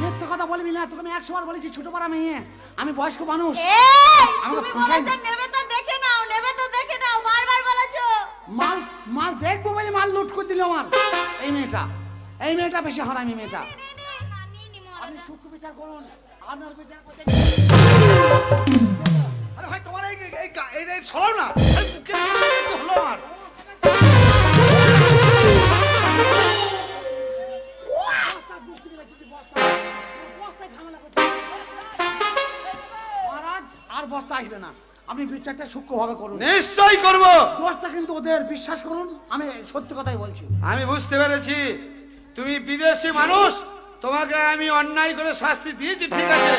S2: মিথ্যে কথা বলবি না, তোকে আমি 100 বার বলেছি, ছোট পাড়া মেয়ে, আমি বয়স্ক মানুষ। আমাকে ফাঁসাই-
S1: নেবে তো দেখে নাও, নেবে তো দেখে নাও, বারবার বলেছো।
S2: মাল মাল দেখবো বলে মাল লুট করে দিল আমার এই মেয়েটা। এই মেয়েটা বেশি হারামি মেয়েটা। আপনি সূক্ষ্ম বিচার করুন, আপনার বিচার করতে
S3: আরে ভাই তোমার এই এই এই এই সরাও না, এই মুখে কি হলো আমার?
S2: বস্তা দুষ্টি বেঁচেছি, বস্তায় ঝামেলা করছে। মহারাজ আর বস্তা আসবে না, আপনি বিচারটা সূক্ষ্মভাবে করুন।
S3: নিশ্চয়ই করব।
S2: দোষটা কিন্তু ওদের, বিশ্বাস করুন, আমি সত্যি কথাই বলছি।
S3: আমি বুঝতে পেরেছি তুমি বিদেশি মানুষ, তোমাকে আমি অন্যায় করে শাস্তি দিয়েছি ঠিক আছে,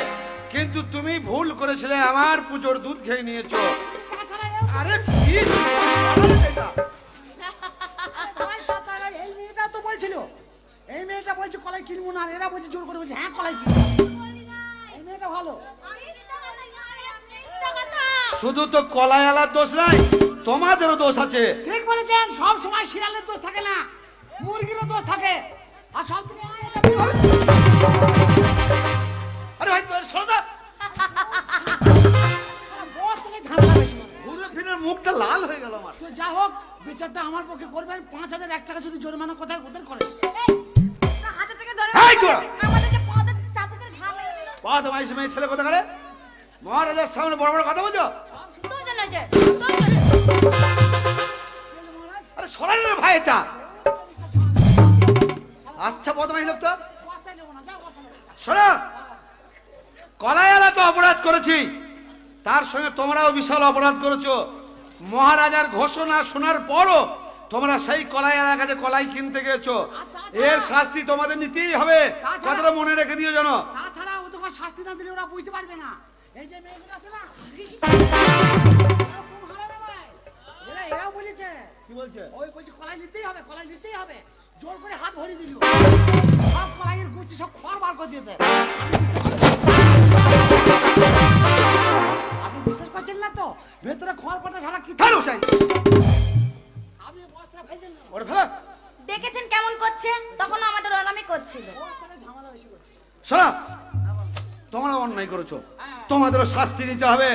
S3: কিন্তু তুমি ভুল করেছিলে, আমার পুজোর দুধ খেয়ে নিয়েছো।
S2: তাছাড়া
S3: আরে কি বলো এটা?
S2: এই মেয়েটা তো বলছিল, এই মেয়েটা বলছে কলাই কিনবো না, আর এরা বলছে জোর করে বলছে হ্যাঁ কলাই কিনবো। এই মেয়েটা ভালো।
S3: শুধু তো কলাইওয়ালার দোষ নাই, তোমাদেরও দোষ আছে।
S2: ঠিক বলেছেন, সব সময় শিয়ালের দোষ থাকে না, মুরগিরও দোষ থাকে। আর সব তুমি
S3: আরে ভাই তোর সরদা
S2: বস থেকে ঝামেলা বেশি হবে।
S3: ঘুরে ফিরে মুখটা লাল হয়ে গেল আমার।
S2: তো যা হোক, বিচারটা আমার পক্ষে করবেন। 5001 টাকা যদি জরিমানা কোথায় ওদের করে।
S1: হাতে থেকে ধরে
S3: এই চোরা!
S1: আমাদের যে পদে চাপুকের ঘা লেগে দিল।
S3: বাদ মাইস মেয়ে ছেলে কথা করে মহারাজের সামনে বড় বড় কথা বলছো।
S1: তুই জানাছে, তুই জানাছে।
S3: আরে সরাই রে ভাই এটা। আচ্ছা বদমাইশ লোক তো
S2: বস্তায় নেবো না, যাও বস্তায় নেবো না।
S3: শোনো, কলাইওয়ালা তো অপরাধ করেছি, তার সঙ্গে তোমরাও বিশাল অপরাধ করেছো। মহারাজার ঘোষণা শোনার পরও তোমরা সেই কলাইওয়ালার কাছে কলাই কিনতে গেছো, এর শাস্তি তোমাদের নিতেই হবে। কথাটা মনে রেখে দিও যেন।
S2: তাছাড়া ওদের শাস্তি না দিলে ওরা বুঝতে পারবে না। এই যে মেয়েগুলো আছে না, এরা খুব হারাবে ভাই। এরাও বলেছে,
S3: কি বলছে?
S2: ওই বলছে কলাই নিতেই হবে, কলাই নিতেই হবে, জোর করে হাত ভরিয়ে দিল। সব কলাইয়ের গুষ্টি সব খড় বার করে দিয়েছে। আপনি বিশ্বাস করছেন না তো, ভেতরে খড় পাটা ছাড়া কি
S3: ফেলো চাই
S2: আপনি বস্তা ফেলছেন না,
S3: ওরে ফেলো।
S1: দেখেছেন কেমন করছে, তখন আমাদের অনামি করছিল।
S2: বস্তাটা ঝামেলা বেশি করছে।
S3: শোনো, তোমরা অন্যায় করেছো, তোমাদেরও শাস্তি নিতে হবে।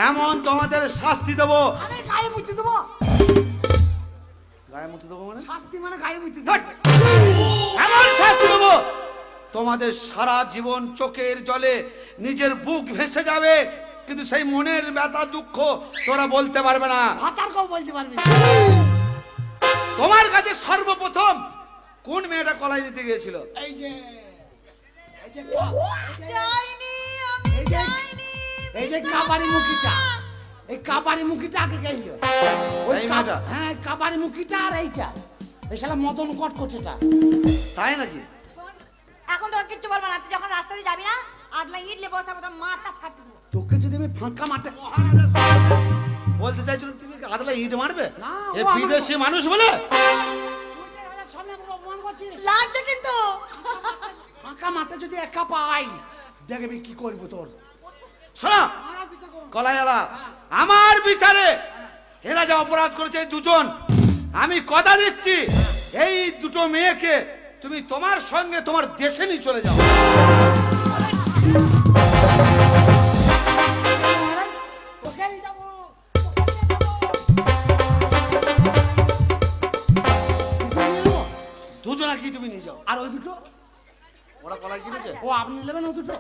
S3: এমন তোমাদের শাস্তি দেবো।
S2: আমি গায়ে মুছে দেবো।
S3: গায়ে মুতে দেবো মানে?
S2: শাস্তি মানে গায়ে মুছে
S3: ধ্যাৎ!
S2: দেবো।
S3: এমন শাস্তি দেবো তোমাদের সারা জীবন চোখের জলে নিজের বুক ভেসে যাবে, কিন্তু সেই মনের ব্যথা দুঃখ তোরা বলতে পারবে না।
S2: ভাতার কেউ বলতে পারবে না।
S3: তোমার কাছে সর্বপ্রথম কোন মেয়েটা কলাই দিতে গিয়েছিল?
S2: এই যে
S1: যাইনি, আমি
S2: এই যে এই যে কাবারি মুখিটা, এই কাবারি মুখিটা আগে গেছিল। ওই
S3: এই মেয়েটা?
S2: হ্যাঁ, কাবারি মুখিটা আর এইটা এই শালা মদন কট করছেটা।
S3: তাই নাকি?
S1: এখন তো কিচ্ছু বলবো না, তুই যখন রাস্তা দিয়ে যাবি না আজলা ইডলি বস্তা মতো মাথা ফাটিয়ে দেবো।
S2: তোকে যদি আমি ফাঁকা মাঠে
S3: বলতে চাইছিল তুমি আদলা ইট মারবে?
S2: না,
S3: এ
S2: ও আমার-
S3: বিদেশি মানুষ বলে
S2: সামনে অপমান করছিস।
S1: লাগছে কিন্তু
S2: ফাঁকা মাঠে যদি একা পাই দেখবি কি করবো তোর।
S3: শোনা
S2: মহারাজ বিচার করুন।
S3: কলাইয়ালা, আমার বিচারে এরা যা অপরাধ করেছে এই দুজন, আমি কথা দিচ্ছি এই দুটো মেয়েকে তুমি তোমার সঙ্গে তোমার দেশে নিয়ে চলে যাও।
S2: মহারাজ, তোকেই যাবো, তোকেই যাবো।
S3: দুজনা কি তুমি নিয়ে যাও?
S2: আর ওই দুটো
S3: ওরা কলাই কিনেছে?
S2: ও আপনি নেবেন ও দুটো?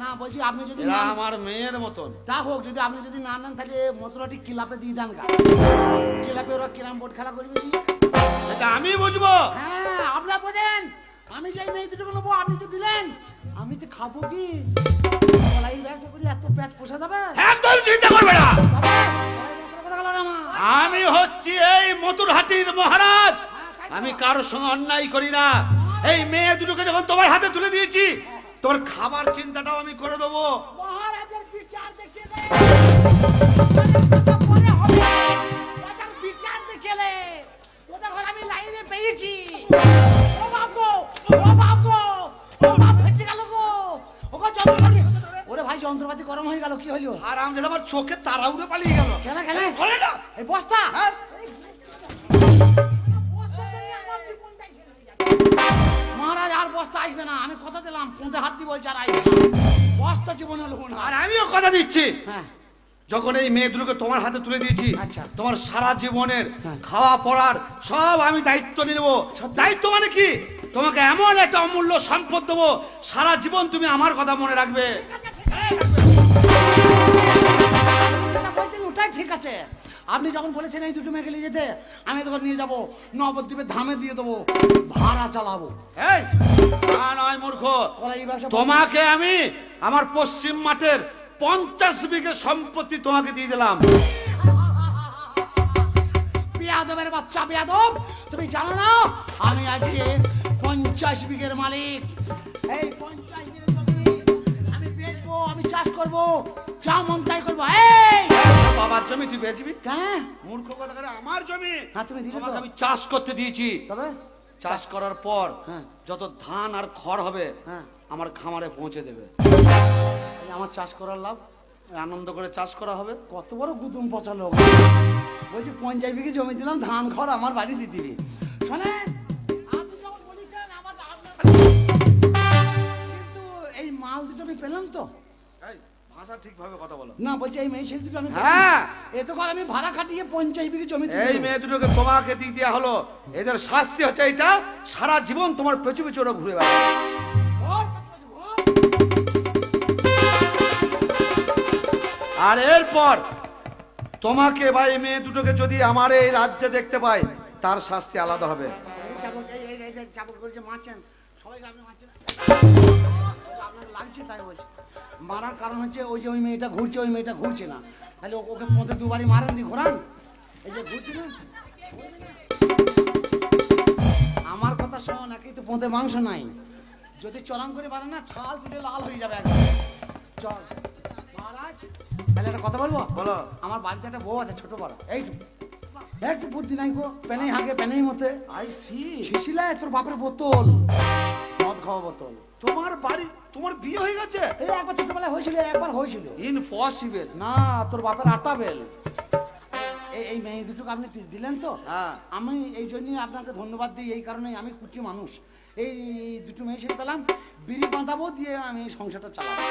S2: না বলছি আপনি যদি
S3: এরা
S2: না
S3: আমার মেয়ের মতন।
S2: তা হোক, যদি আপনি যদি না নেন তাহলে মতলাটি ক্লাবে দিয়ে দেন গা। ক্লাবে ওরা ক্যারাম বোর্ড খেলা করবে দিয়ে।
S3: এটা আমি বুঝবো।
S2: হ্যাঁ আপনারা বোঝেন, আমি যে মেয়ে দুটোকে নেবো আপনি তো দিলেন, আমি তো খাবো কি? কলাই ব্যবসা করি এত পেট পোষা যাবে?
S3: একদম চিন্তা করবে না।
S2: কলাই ব্যবসার কথা বলো না মা।
S3: আমি হচ্ছি এই মথুরহাটির মহারাজ। আমি কারোর সঙ্গে অন্যায় করি না। এই মেয়ে দুটোকে যখন তোমার হাতে তুলে দিয়েছি, তোর খাবার চিন্তাটাও আমি করে দেবো।
S2: মহারাজের বিচার দেখে নে। পরে হবে। রাজার বিচার দেখে নে। তোদের ঘর আমি লাইনে পেয়েছি। ও বাপ গো, ও বাপ গো, ও বাপ ফেটে গেল গো। ওগো যন্ত্রপাতি। ওরে ভাই যন্ত্রপাতি গরম হয়ে গেল, কি হলো?
S3: আর আমি যেন আমার চোখে তারা উড়ে পালিয়ে গেল।
S2: খেলে খেলে।
S3: বলে না।
S2: এই বস্তা।
S3: হ্যাঁ?
S2: মহারাজ আর বস্তা আসবে না, আমি কথা দিলাম, পৌঁছে হাত দিয়ে বলছে আর আসবে না। বস্তা জীবনে লোক না।
S3: আর আমিও কথা দিচ্ছি,
S2: হ্যাঁ
S3: যখন এই মেয়ে দুটোকে তোমার হাতে তুলে দিয়েছি,
S2: আচ্ছা।
S3: তোমার সারা জীবনের
S2: হ্যাঁ।
S3: খাওয়া পড়ার সব আমি দায়িত্ব নিয়ে নেবো।
S2: সত্যি?
S3: দায়িত্ব মানে কি? তোমাকে এমন একটা অমূল্য সম্পদ দেবো, সারা জীবন তুমি আমার কথা মনে রাখবে।
S2: যেটা বলছেন ওটাই ঠিক আছে। আপনি যখন বলেছেন এই দুটো মেয়েকে নিয়ে যেতে, আমি তখন নিয়ে যাবো, নবদ্বীপে ধামে দিয়ে দেবো, ভাড়া চালাবো।
S3: এই তা নয় মূর্খ,
S2: কলাই ব্যবসা
S3: তোমাকে আমি আমার পশ্চিম মাঠের 50 বিঘে সম্পত্তি তোমাকে দিয়ে দিলাম।
S2: বেয়াদবের বাচ্চা বেয়াদব, তুমি জানো না আমি আজকে 50 বিঘের মালিক। এই 50 বিঘের জমি আমি বেচবো, আমি চাষ করবো, যা মন তাই করবো। এই
S3: বাবার জমি তুই বেচবি?
S2: কেন?
S3: মূর্খ কথা করে, আমার জমি
S2: হ্যাঁ তুমি দিলে তো।
S3: তোমাকে আমি চাষ করতে দিয়েছি।
S2: তবে
S3: চাষ করার পর
S2: হ্যাঁ।
S3: যত ধান আর খড় হবে
S2: হ্যাঁ।
S3: আমার খামারে পৌঁছে দেবে।
S2: এই আমার চাষ করার লাভ।
S3: আনন্দ করে চাষ করা হবে।
S2: কত বড় গুদুম পচা লোক। বলছি 50 বিঘে জমি দিলাম, ধান খড় আমার বাড়ি দিয়ে দিবি। শোনেন, আপনি যখন বলেছেন আমার আপনার কিন্তু এই মাল দুটো আমি পেলাম তো?
S3: এই ভাষা ঠিকভাবে কথা বলো।
S2: না বলছি এই মেয়ে ছেলে দুটো আমি
S3: হ্যাঁ।
S2: এ তো কর আমি ভাড়া খাটিয়ে 50 বিঘে জমি
S3: এই মেয়ে দুটোকে তোমাকে দিয়ে দেওয়া হলো, এদের শাস্তি হচ্ছে এটা, সারা জীবন তোমার পেছু পেছু ওরা ঘুরে বেড়াবে। আর এরপর তোমাকে বা এই মেয়ে দুটোকে যদি আমার এই রাজ্যে দেখতে পাই, তার শাস্তি আলাদা হবে।
S2: আপনাকে লাগছে তাই বলছি। মারার কারণ হচ্ছে ওই যে ওই মেয়েটা ঘুরছে, ওই মেয়েটা ঘুরছে না, তাহলে ওকে পথে দুবারই মারেন দি ঘোরান। এই যে ঘুরছে না, আমার কথা শোন, একই তো পথে মাংস নাই, যদি চরম করে পারে না ছাল তুলে লাল হয়ে যাবে একদম। চল মহারাজ, তাহলে একটা কথা বলবো।
S3: বলো।
S2: আমার বাড়িতে একটা বউ আছে ছোট বড়, এইটুকু একটু বুদ্ধি নাই গো, পেনেই হাগে পেনেই মতে।
S3: I C.
S2: শিশিলায় তোর বাপের বোতল, মদ খাওয়া বোতল।
S3: তোমার বাড়ি, তোমার বিয়ে হয়ে গেছে?
S2: এই একবার ছোটবেলায় হয়েছিল, একবার হয়েছিল।
S3: ইম্পসিবল।
S2: না তোর বাপের আটা বেল। এই মেয়ে দুটোকে আপনি দিলেন তো,
S3: হ্যাঁ।
S2: আমি এই জন্যই আপনাকে ধন্যবাদ দিই, এই কারণেই আমি কুটি মানুষ। এই দুটো মেয়ে ছেলে পেলাম, বিড়ি বাঁধাবো, দিয়ে আমি সংসারটা চালাবো,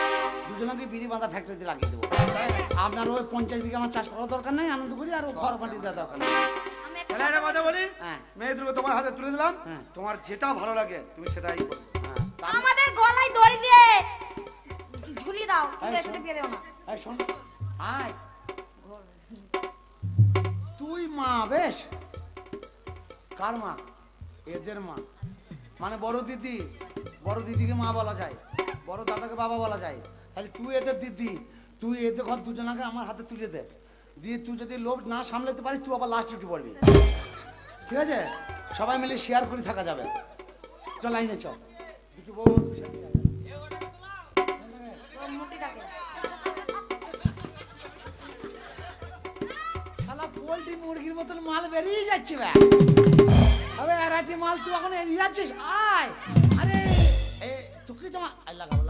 S2: দুজনকে বিড়ি বাঁধা ফ্যাক্টরিতে লাগিয়ে দেবো। আপনার ওই 50 বিঘা আমার চাষ করার দরকার নেই, আনন্দ করি, আর ঘর মাটি দেওয়ার দরকার নেই।
S1: আমি একটা
S3: তাহলে একটা কথা বলি,
S2: হ্যাঁ।
S3: মেয়ে দুটোকে তোমার হাতে তুলে দিলাম,
S2: হ্যাঁ।
S3: তোমার যেটা ভালো লাগে তুমি সেটাই করো।
S2: হ্যাঁ, তা-
S1: আমাদের গলায় দড়ি দিয়ে ঝুলিয়ে দাও, কিন্তু
S2: এই
S1: এর সাথে
S2: শোন।
S1: বিয়ে দেবো না।
S2: এই শোন, আয়। তুই মা বেশ, কার মা? এদের মা, মানে বড় দিদি। বড় দিদিকে মা বলা যায়, বড় দাদাকে বাবা বলা যায়। তাহলে তুই এদের দিদি, তুই এদের ঘর দুজনাকে আমার হাতে তুলে দে, দিয়ে তুই যদি লোভ না সামলাতে পারিস তুই আবার লাস্ট ডিউটি পড়বি। ঠিক আছে, সবাই মিলে শেয়ার করে থাকা যাবে। চল লাইনে চল, কিছু বউ শালা পোল্ট্রি মুরগির মতন মাল বেরিয়ে যাচ্ছে ভাই। আরে আরাটি মাল তুই এখন এড়িয়ে যাচ্ছিস, আয়। আরে তোকে তোমার লাগাবো